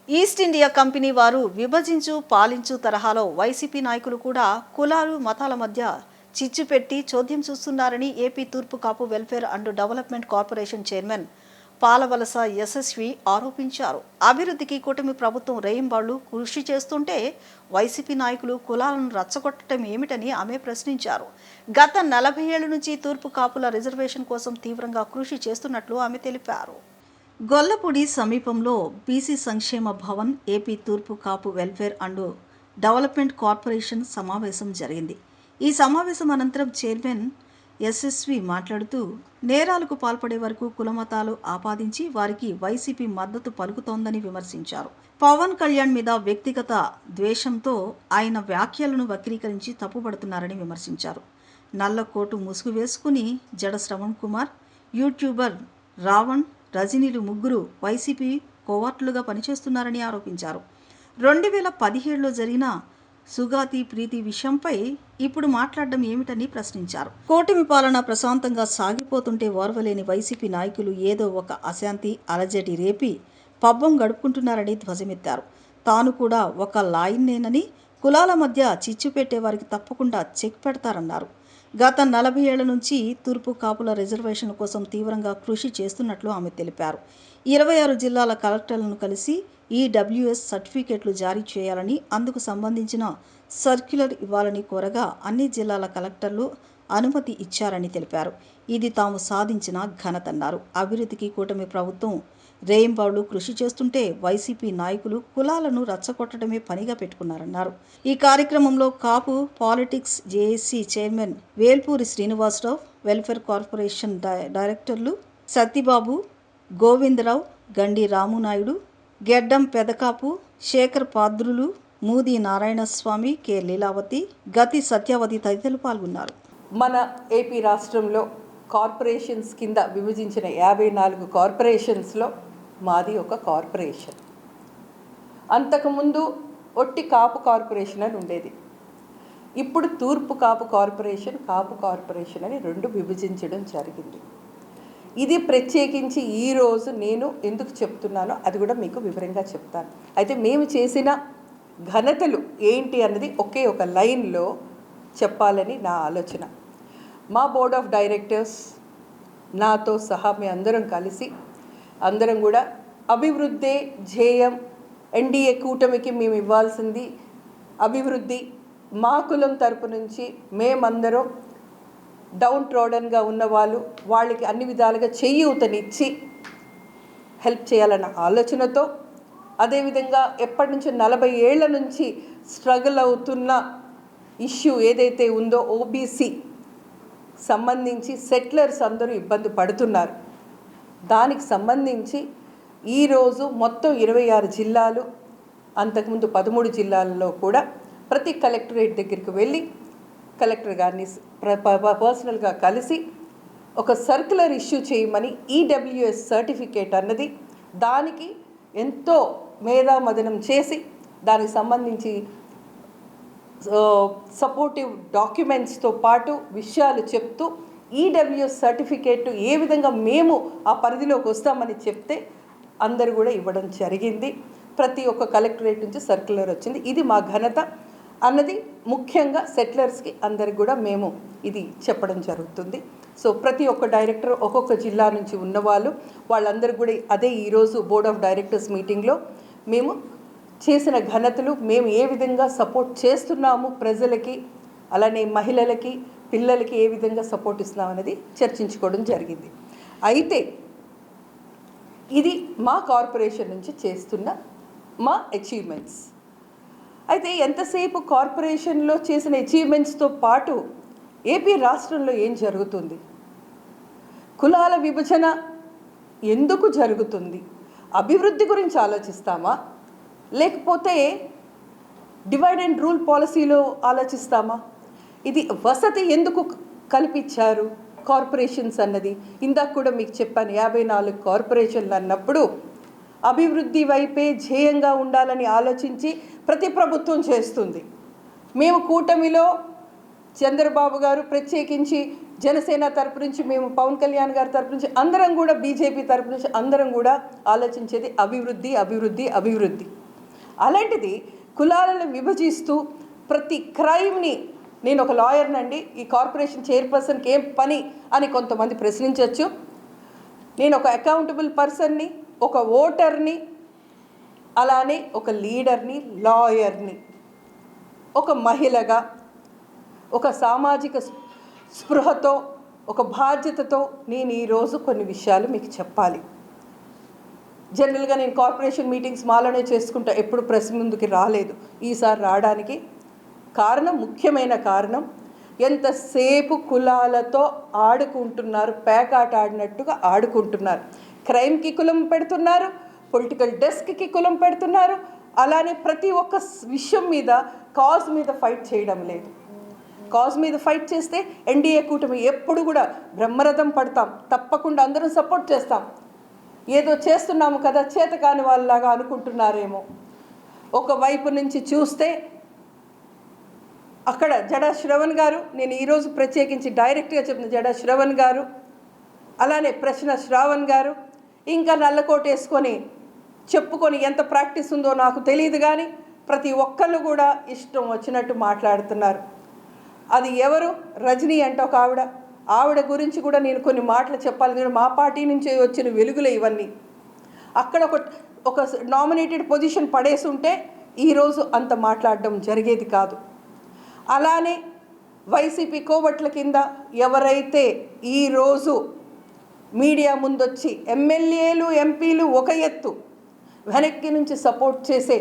East India company వారు విభజించు పాలించు తరహాలో వైసీపీ నాయకులు కూడా కులాలు మతాల మధ్య చిచ్చు పెట్టి చోద్యం చూస్తున్నారని ఏపీ తూర్పు Kapu welfare and development corporation chairman Palavalasa Yashasvi ఆరోపించారు. అభివృద్ధికి కూటమి ప్రభుత్వం రేయింబాళ్లు కృషి చేస్తుంటే వైసీపీ నాయకులు కులాలను రచ్చగొట్టడం ఏమిటని ఆమె ప్రశ్నించారు. గత 40 ఏళ్ల నుంచి తూర్పు కాపుల రిజర్వేషన్ కోసం తీవ్రంగా కృషి చేస్తున్నట్లు ఆమె తెలిపారు. గొల్లపూడి సమీపంలో బీసీ సంక్షేమ భవన్ ఏపీ తూర్పు Kapu welfare and development corporation సమావేశం జరిగింది. ఈ సమావేశం అనంతరం చైర్మన్ యశస్వి మాట్లాడుతూ నేరాలకు పాల్పడే వరకు కులమతాలు ఆపాదించి వారికి వైసీపీ మద్దతు పలుకుతోందని విమర్శించారు. పవన్ కళ్యాణ్ మీద వ్యక్తిగత ద్వేషంతో ఆయన వ్యాఖ్యలను వక్రీకరించి తప్పుపడుతున్నారని విమర్శించారు. నల్ల కోటు ముసుగు వేసుకుని జడ శ్రవణ్ కుమార్, యూట్యూబర్ రావణ్, రజనీలు ముగ్గురు వైసీపీ కోవర్టులుగా పనిచేస్తున్నారని ఆరోపించారు. 2017లో జరిగిన సుగాతి ప్రీతి విషయంపై ఇప్పుడు మాట్లాడడం ఏమిటని ప్రశ్నించారు. కూటమి పాలన ప్రశాంతంగా సాగిపోతుంటే ఓర్వలేని వైసీపీ నాయకులు ఏదో ఒక అశాంతి అలజడి రేపి పబ్బం గడుపుకుంటున్నారని ధ్వజమెత్తారు. తాను కూడా ఒక లాయన్నేనని, కులాల మధ్య చిచ్చు పెట్టే వారికి తప్పకుండా చెక్ పెడతారన్నారు. గత 40 ఏళ్ల నుంచి తూర్పు కాపుల రిజర్వేషన్ కోసం తీవ్రంగా కృషి చేస్తున్నట్లు ఆమె తెలిపారు. 26 జిల్లాల కలెక్టర్లను కలిసి ఈడబ్ల్యూఎస్ సర్టిఫికెట్లు జారీ చేయాలని, అందుకు సంబంధించిన సర్క్యులర్ ఇవ్వాలని కోరగా అన్ని జిల్లాల కలెక్టర్లు అనుమతి ఇచ్చారని తెలిపారు. ఇది తాము సాధించిన ఘనతన్నారు. అభివృద్ధికి కూటమి ప్రభుత్వం రేయింబాళ్లు కృషి చేస్తుంటే వైసీపీ నాయకులు కులాలను రచ్చగొట్టడమే పనిగా పెట్టుకున్నారన్నారు. ఈ కార్యక్రమంలో Kapu politics JAC chairman Velpuri Srinivasarao, welfare corporation డైరెక్టర్లు సత్తిబాబు, గోవిందరావు, గండి రామునాయుడు, గెడ్డం పెదకాపు, శేఖర్ పాద్రులు, మూది నారాయణస్వామి, కె లీలావతి, గతి సత్యవతి తదితరులు పాల్గొన్నారు. మన ఏపీ రాష్ట్రంలో కార్పొరేషన్స్ కింద విభజించిన 54 కార్పొరేషన్స్లో మాది ఒక కార్పొరేషన్. అంతకుముందు ఒట్టి కాపు కార్పొరేషన్ అని ఉండేది. ఇప్పుడు తూర్పు కాపు కార్పొరేషన్ అని 2 విభజించడం జరిగింది. ఇది ప్రత్యేకించి ఈరోజు నేను ఎందుకు చెప్తున్నానో అది కూడా మీకు వివరంగా చెప్తాను. అయితే మేము చేసిన ఘనతలు ఏంటి అన్నది ఒకే ఒక లైన్లో చెప్పాలని నా ఆలోచన. మా బోర్డ్ ఆఫ్ డైరెక్టర్స్ నాతో సహా మీ అందరం కలిసి అందరం కూడా అభివృద్ధి ధ్యేయం, ఎన్డీఏ కూటమికి మేము ఇవ్వాల్సింది అభివృద్ధి. మా కులం తరపు నుంచి మేమందరం డౌన్ ట్రోడన్గా ఉన్నవాళ్ళు వాళ్ళకి అన్ని విధాలుగా చేయూతనిచ్చి హెల్ప్ చేయాలన్న ఆలోచనతో, అదేవిధంగా ఎప్పటి నుంచో 40 ఏళ్ల నుంచి స్ట్రగుల్ అవుతున్న ఇష్యూ ఏదైతే ఉందో ఓబీసీ సంబంధించి సెటిలర్స్ అందరూ ఇబ్బంది పడుతున్నారు. దానికి సంబంధించి ఈరోజు మొత్తం 26 జిల్లాలు, అంతకుముందు 13 జిల్లాల్లో కూడా ప్రతి కలెక్టరేట్ దగ్గరికి వెళ్ళి కలెక్టర్ గారిని పర్సనల్గా కలిసి ఒక సర్క్యులర్ ఇష్యూ చేయమని ఈడబ్ల్యూఎస్ సర్టిఫికేట్ అన్నది దానికి ఎంతో మేధామదనం చేసి దానికి సంబంధించి సపోర్టివ్ డాక్యుమెంట్స్తో పాటు విషయాలు చెప్తూ ఈడబ్ల్యూఎస్ సర్టిఫికేట్ ఏ విధంగా మేము ఆ పరిధిలోకి వస్తామని చెప్తే అందరూ కూడా ఇవ్వడం జరిగింది. ప్రతి ఒక్క కలెక్టరేట్ నుంచి సర్క్యులర్ వచ్చింది. ఇది మా ఘనత అన్నది ముఖ్యంగా సెటిలర్స్కి అందరికి కూడా మేము ఇది చెప్పడం జరుగుతుంది. సో ప్రతి ఒక్క డైరెక్టర్ ఒక్కొక్క జిల్లా నుంచి ఉన్నవాళ్ళు వాళ్ళందరూ కూడా అదే ఈరోజు బోర్డ్ ఆఫ్ డైరెక్టర్స్ మీటింగ్లో మేము చేసిన ఘనతలు, మేము ఏ విధంగా సపోర్ట్ చేస్తున్నాము ప్రజలకి, అలానే మహిళలకి, పిల్లలకి ఏ విధంగా సపోర్ట్ ఇస్తున్నాం అనేది చర్చించుకోవడం జరిగింది. అయితే ఇది మా కార్పొరేషన్ నుంచి చేస్తున్న మా అచీవ్మెంట్స్. అయితే ఎంతసేపు కార్పొరేషన్లో చేసిన అచీవ్మెంట్స్తో పాటు ఏపీ రాష్ట్రంలో ఏం జరుగుతుంది, కులాల విభజన ఎందుకు జరుగుతుంది, అభివృద్ధి గురించి ఆలోచిస్తామా లేకపోతే డివైడ్ అండ్ రూల్ పాలసీలో ఆలోచిస్తామా, ఇది వసతి ఎందుకు కల్పించారు కార్పొరేషన్స్ అన్నది ఇందాక కూడా మీకు చెప్పాను. 54 కార్పొరేషన్లు అన్నప్పుడు అభివృద్ధి వైపే ధ్యేయంగా ఉండాలని ఆలోచించి ప్రతి ప్రభుత్వం చేస్తుంది. మేము కూటమిలో చంద్రబాబు గారు ప్రత్యేకించి జనసేన తరపు నుంచి, మేము పవన్ కళ్యాణ్ గారి తరపు నుంచి, అందరం కూడా బీజేపీ తరపు నుంచి అందరం కూడా ఆలోచించేది అభివృద్ధి అభివృద్ధి అభివృద్ధి. అలాంటిది కులాలను విభజిస్తూ ప్రతి క్రైమ్ని, నేను ఒక లాయర్నండి, ఈ కార్పొరేషన్ చైర్పర్సన్కి ఏం పని అని కొంతమంది ప్రశ్నించవచ్చు. నేను ఒక అకౌంటబుల్ పర్సన్ని, ఒక ఓటర్ని, అలానే ఒక లీడర్ని, లాయర్ని, ఒక మహిళగా, ఒక సామాజిక స్పృహతో, ఒక బాధ్యతతో నేను ఈరోజు కొన్ని విషయాలు మీకు చెప్పాలి. జనరల్గా నేను కార్పొరేషన్ మీటింగ్స్ మాలోనే చేసుకుంటా, ఎప్పుడు ప్రెస్ ముందుకి రాలేదు. ఈసారి రావడానికి కారణం, ముఖ్యమైన కారణం, ఎంతసేపు కులాలతో ఆడుకుంటున్నారు, పేకాట ఆడినట్టుగా ఆడుకుంటున్నారు. క్రైమ్కి కులం పెడుతున్నారు, పొలిటికల్ డెస్క్కి కులం పెడుతున్నారు, అలానే ప్రతి ఒక్క విషయం మీద, కాజ్ మీద ఫైట్ చేయడం లేదు. కాజ్ మీద ఫైట్ చేస్తే ఎన్డీఏ కూటమి ఎప్పుడు కూడా బ్రహ్మరథం పడతాం, తప్పకుండా అందరం సపోర్ట్ చేస్తాం. ఏదో చేస్తున్నాము కదా, చేతకాని వాళ్ళలాగా అనుకుంటున్నారేమో. ఒకవైపు నుంచి చూస్తే అక్కడ జడా శ్రవణ్ గారు, నేను ఈరోజు ప్రత్యేకించి డైరెక్ట్గా చెప్పిన జడా శ్రవణ్ గారు, అలానే ప్రశ్న శ్రావణ్ గారు, ఇంకా నల్లకోట వేసుకొని చెప్పుకొని ఎంత ప్రాక్టీస్ ఉందో నాకు తెలియదు, కానీ ప్రతి ఒక్కళ్ళు కూడా ఇష్టం వచ్చినట్టు మాట్లాడుతున్నారు. అది ఎవరు? రజనీ అంటే ఒక ఆవిడ గురించి కూడా నేను కొన్ని మాటలు చెప్పాలి. నేను మా పార్టీ నుంచి వచ్చిన వెలుగులే ఇవన్నీ. అక్కడ ఒక నామినేటెడ్ పొజిషన్ పడేసి ఉంటే ఈరోజు అంత మాట్లాడడం జరిగేది కాదు. అలానే వైసీపీ కోవట్ల కింద ఎవరైతే ఈరోజు మీడియా ముందొచ్చి ఎమ్మెల్యేలు, ఎంపీలు ఒక ఎత్తు, వెనక్కి నుంచి సపోర్ట్ చేసే,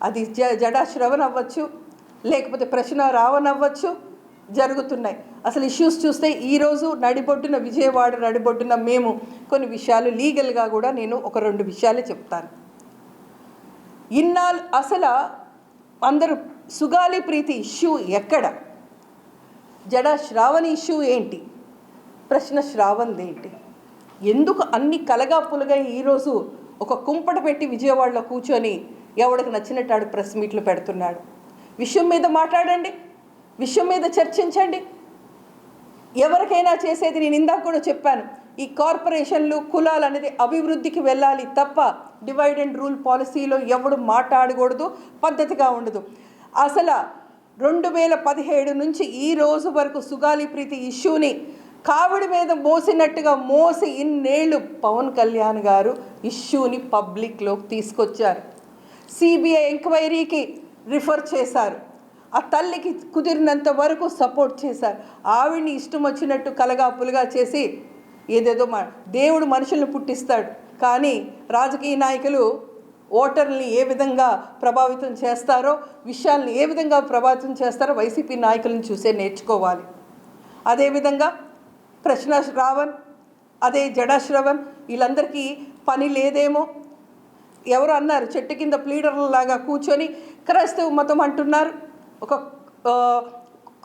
అది జడా శ్రవణ్ అవ్వచ్చు, లేకపోతే ప్రశ్న రావణ్ అవ్వచ్చు, జరుగుతున్నాయి. అసలు ఇష్యూస్ చూస్తే ఈరోజు నడిబొడ్డున, విజయవాడ నడిబొడ్డున మేము కొన్ని విషయాలు లీగల్గా కూడా నేను ఒక 2 విషయాలే చెప్తాను. ఇన్నాళ్ళు అసలు అందరూ సుగాలి ప్రీతి ఇష్యూ ఎక్కడ, జడా శ్రావణి ఇష్యూ ఏంటి, ప్రశ్న శ్రావణ్ ఏంటి, ఎందుకు అన్ని కలగా పులగా ఈరోజు ఒక కుంపట పెట్టి విజయవాడలో కూర్చొని ఎవడికి నచ్చినట్టు ప్రెస్ మీట్లు పెడుతున్నాడు. విషయం మీద మాట్లాడండి, విషయం మీద చర్చించండి. ఎవరికైనా చేసేది, నేను ఇందాక కూడా చెప్పాను, ఈ కార్పొరేషన్లు, కులాలు అనేది అభివృద్ధికి వెళ్ళాలి తప్ప డివైడ్ అండ్ రూల్ పాలసీలో ఎవడు మాట్లాడకూడదు, పద్ధతిగా ఉండదు. అసలు 2017 నుంచి ఈ రోజు వరకు సుగాలి ప్రీతి ఇష్యూని కావిడి మీద మోసినట్టుగా మోసి ఇన్నేళ్ళు పవన్ కళ్యాణ్ గారు ఇష్యూని పబ్లిక్లోకి తీసుకొచ్చారు. సిబిఐ ఎంక్వైరీకి రిఫర్ చేశారు. ఆ తల్లికి కుదిరినంత వరకు సపోర్ట్ చేశారు. ఆవిడ్ని ఇష్టం వచ్చినట్టు కలగా పులుగా చేసి ఏదేదో దేవుడు మనుషులను పుట్టిస్తాడు, కానీ రాజకీయ నాయకులు ఓటర్ని ఏ విధంగా ప్రభావితం చేస్తారో, విషయాల్ని ఏ విధంగా ప్రభావితం చేస్తారో వైసీపీ నాయకులను చూసే నేర్చుకోవాలి. అదేవిధంగా ప్రశ్న శ్రావణ్, అదే జడా శ్రవణ్, వీళ్ళందరికీ పని లేదేమో. ఎవరు అన్నారు, చెట్టు కింద ప్లీడర్లలాగా కూర్చొని క్రైస్తవ మతం అంటున్నారు, ఒక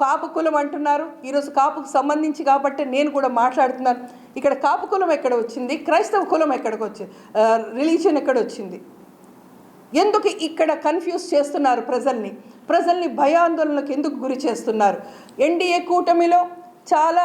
కాపు కులం అంటున్నారు. ఈరోజు కాపుకు సంబంధించి కాబట్టి నేను కూడా మాట్లాడుతున్నాను. ఇక్కడ కాపు కులం ఎక్కడ వచ్చింది, క్రైస్తవ కులం ఎక్కడికి వచ్చింది, రిలీజియన్ ఎక్కడ వచ్చింది? ఎందుకు ఇక్కడ కన్ఫ్యూజ్ చేస్తున్నారు ప్రజల్ని భయాందోళనకు ఎందుకు గురి చేస్తున్నారు? ఎన్డీఏ కూటమిలో చాలా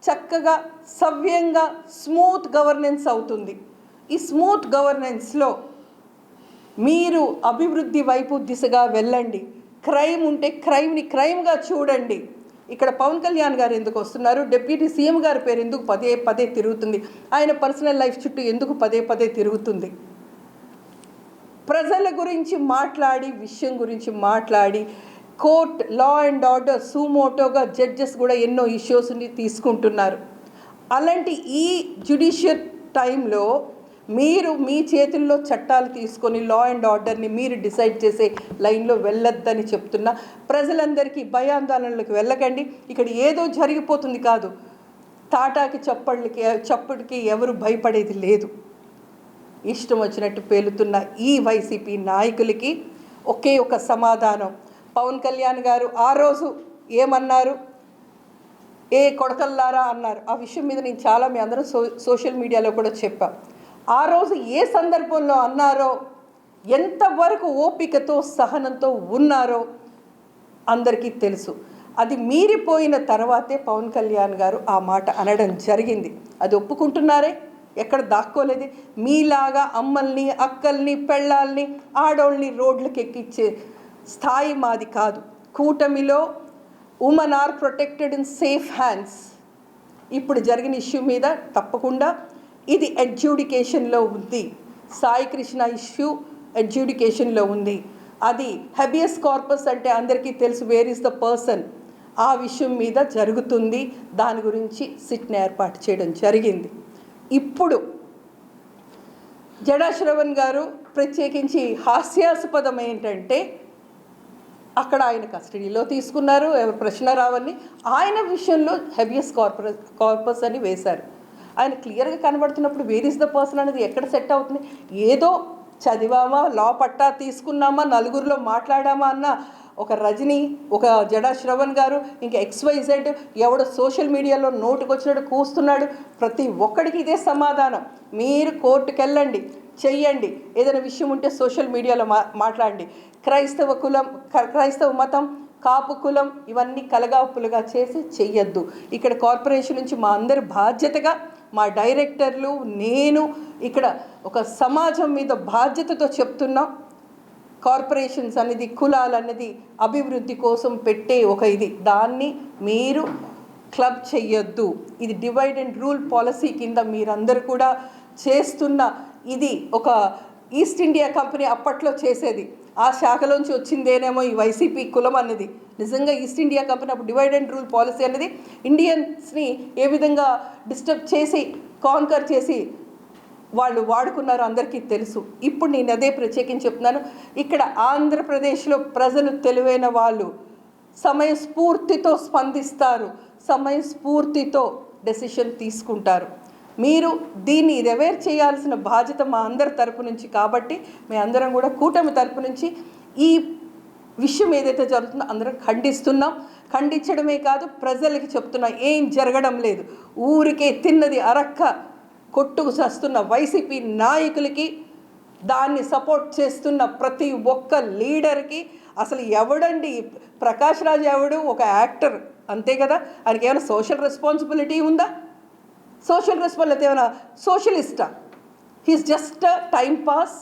చక్కగా, సవ్యంగా, స్మూత్ గవర్నెన్స్ అవుతుంది. ఈ స్మూత్ గవర్నెన్స్లో మీరు అభివృద్ధి వైపు దిశగా వెళ్ళండి. క్రైమ్ ఉంటే క్రైమ్ని క్రైమ్గా చూడండి. ఇక్కడ పవన్ కళ్యాణ్ గారు ఎందుకు వస్తున్నారు, డిప్యూటీ సీఎం గారి పేరు ఎందుకు పదే పదే తిరుగుతుంది, ఆయన పర్సనల్ లైఫ్ చుట్టూ ఎందుకు పదే పదే తిరుగుతుంది? ప్రజల గురించి మాట్లాడి, విషయం గురించి మాట్లాడి, కోర్ట్, లా అండ్ ఆర్డర్, సూమోటోగా జడ్జెస్ కూడా ఎన్నో ఇష్యూస్ని తీసుకుంటున్నారు. అలాంటి ఈ జ్యుడిషియల్ టైంలో మీరు మీ చేతుల్లో చట్టాలు తీసుకొని లా అండ్ ఆర్డర్ని మీరు డిసైడ్ చేసే లైన్లో వెళ్ళొద్దని చెప్తున్నా. ప్రజలందరికీ భయాందోళనలకు వెళ్ళకండి. ఇక్కడ ఏదో జరిగిపోతుంది కాదు, తాటాకి చప్పుడికి ఎవరు భయపడేది లేదు. ఇష్టం వచ్చినట్టు పేలుతున్న ఈ వైసీపీ నాయకులకి ఒకే ఒక సమాధానం. పవన్ కళ్యాణ్ గారు ఆ రోజు ఏమన్నారు, ఏ కొడకల్లారా అన్నారు. ఆ విషయం మీద నేను చాలా మీ అందరూ సోషల్ మీడియాలో కూడా చెప్పాను. ఆ రోజు ఏ సందర్భంలో అన్నారో, ఎంతవరకు ఓపికతో, సహనంతో ఉన్నారో అందరికీ తెలుసు. అది మీరిపోయిన తర్వాతే పవన్ కళ్యాణ్ గారు ఆ మాట అనడం జరిగింది. అది ఒప్పుకుంటున్నారే, ఎక్కడ దాక్కోలేదు. మీలాగా అమ్మల్ని, అక్కల్ని, పెళ్ళాల్ని, ఆడోళ్ళని రోడ్లకు ఎక్కించే స్థాయి మాది కాదు. కూటమిలో women are protected in safe hands. ఇప్పుడు జరిగిన ఇష్యూ మీద తప్పకుండా ఇది అడ్జుడికేషన్లో ఉంది. సాయి కృష్ణ ఇష్యూ అడ్జుడికేషన్లో ఉంది. అది హెబియస్ కార్పస్ అంటే అందరికీ తెలుసు, వేర్ ఇస్ ద పర్సన్. ఆ విషయం మీద జరుగుతుంది. దాని గురించి సిట్ని ఏర్పాటు చేయడం జరిగింది. ఇప్పుడు జడా శ్రవణ్ గారు ప్రత్యేకించి హాస్యాస్పదం ఏంటంటే, అక్కడ ఆయన కస్టడీలో తీసుకున్నారు, ఎవరు ప్రశ్న రావని ఆయన విషయంలో హెబియస్ కార్పస్ అని వేశారు. ఆయన క్లియర్గా కనబడుతున్నప్పుడు వేర్ ఇస్ ద పర్సన్ అనేది ఎక్కడ సెట్ అవుతుంది? ఏదో చదివామా, లా పట్టా తీసుకున్నామా, నలుగురిలో మాట్లాడామా అన్న ఒక రజనీ, ఒక జడా శ్రవణ్ గారు, ఇంకా XYZ ఎవడో సోషల్ మీడియాలో నోటుకు వచ్చినట్టు కూస్తున్నాడు. ప్రతి ఒక్కడికి ఇదే సమాధానం. మీరు కోర్టుకు వెళ్ళండి, చెయ్యండి, ఏదైనా విషయం ఉంటే సోషల్ మీడియాలో మాట్లాడండి. క్రైస్తవ మతం, కాపు కులం ఇవన్నీ కలగాపులుగా చేసి చెయ్యొద్దు. ఇక్కడ కార్పొరేషన్ నుంచి మా అందరి బాధ్యతగా, మా డైరెక్టర్లు, నేను ఇక్కడ ఒక సమాజం మీద బాధ్యతతో చెప్తున్నాం. కార్పొరేషన్స్ అనేది, కులాలు అనేది అభివృద్ధి కోసం పెట్టే ఒక ఇది, దాన్ని మీరు క్లబ్ చెయ్యొద్దు. ఇది డివైడ్ అండ్ రూల్ పాలసీ కింద మీరందరూ కూడా చేస్తున్న ఇది. ఒక ఈస్ట్ ఇండియా కంపెనీ అప్పట్లో చేసేది, ఆ శాఖలోంచి వచ్చిందేనేమో ఈ వైసీపీ కులం అనేది. నిజంగా ఈస్ట్ ఇండియా కంపెనీ అప్పుడు డివైడ్ అండ్ రూల్ పాలసీ అనేది ఇండియన్స్ని ఏ విధంగా డిస్టర్బ్ చేసి, కాన్కర్ చేసి వాళ్ళు వాడుకున్నారో అందరికీ తెలుసు. ఇప్పుడు నేను అదే ప్రత్యేకించి చెప్తున్నాను. ఇక్కడ ఆంధ్రప్రదేశ్లో ప్రజలు తెలివైన వాళ్ళు, సమయస్ఫూర్తితో స్పందిస్తారు, సమయస్ఫూర్తితో డెసిషన్ తీసుకుంటారు. మీరు దీన్ని రివేర్ చేయాల్సిన బాధ్యత మా అందరి తరపు నుంచి. కాబట్టి మేము అందరం కూడా కూటమి తరపు నుంచి ఈ విషయం ఏదైతే జరుగుతుందో అందరం ఖండిస్తున్నాం. ఖండించడమే కాదు, ప్రజలకి చెప్తున్నాం ఏం జరగడం లేదు. ఊరికే తిన్నది అరక్క కొట్టుకు చేస్తున్న వైసీపీ నాయకులకి, దాన్ని సపోర్ట్ చేస్తున్న ప్రతి ఒక్క లీడర్కి, అసలు ఎవడండి ప్రకాష్ రాజ్ ఎవడు? ఒక యాక్టర్ అంతే కదా. ఆయనకి ఏమైనా సోషల్ రెస్పాన్సిబిలిటీ ఉందా? సోషల్ రెస్పాన్సిబిలిటీ ఏమైనా సోషలిస్టా? He's just time pass,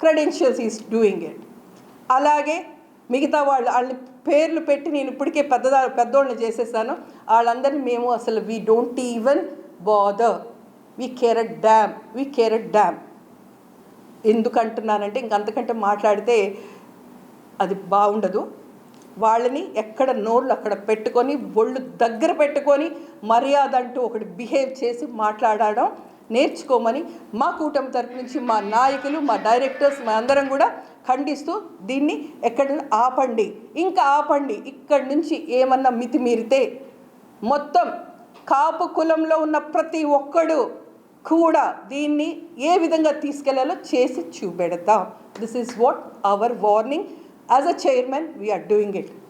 credentials is doing it. అలాగే మిగతా వాళ్ళని పేర్లు పెట్టి నేను ఇప్పటికే పెద్దోళ్ళని చేసేసాను. వాళ్ళందరినీ మేము అసలు we don't even bother, we care a damn. ఎందుకంటున్నానంటే ఇంకంతకంటే మాట్లాడితే అది బాగుండదు. వాళ్ళని ఎక్కడ నోళ్ళు అక్కడ పెట్టుకొని, ఒళ్ళు దగ్గర పెట్టుకొని, మర్యాద అంటూ ఒకటి బిహేవ్ చేసి మాట్లాడడం నేర్చుకోమని మా కూటమి తరపు నుంచి మా నాయకులు, మా డైరెక్టర్స్, మా అందరం కూడా ఖండిస్తూ దీన్ని ఎక్కడ ఆపండి, ఇంకా ఆపండి. ఇక్కడి నుంచి ఏమన్నా మితిమీరితే మొత్తం కాపు కులంలో ఉన్న ప్రతి ఒక్కడు కూడా దీన్ని ఏ విధంగా తీసుకెళ్లాలో చేసి చూపెడతాం. This is what our warning. As a chairman, we are doing it.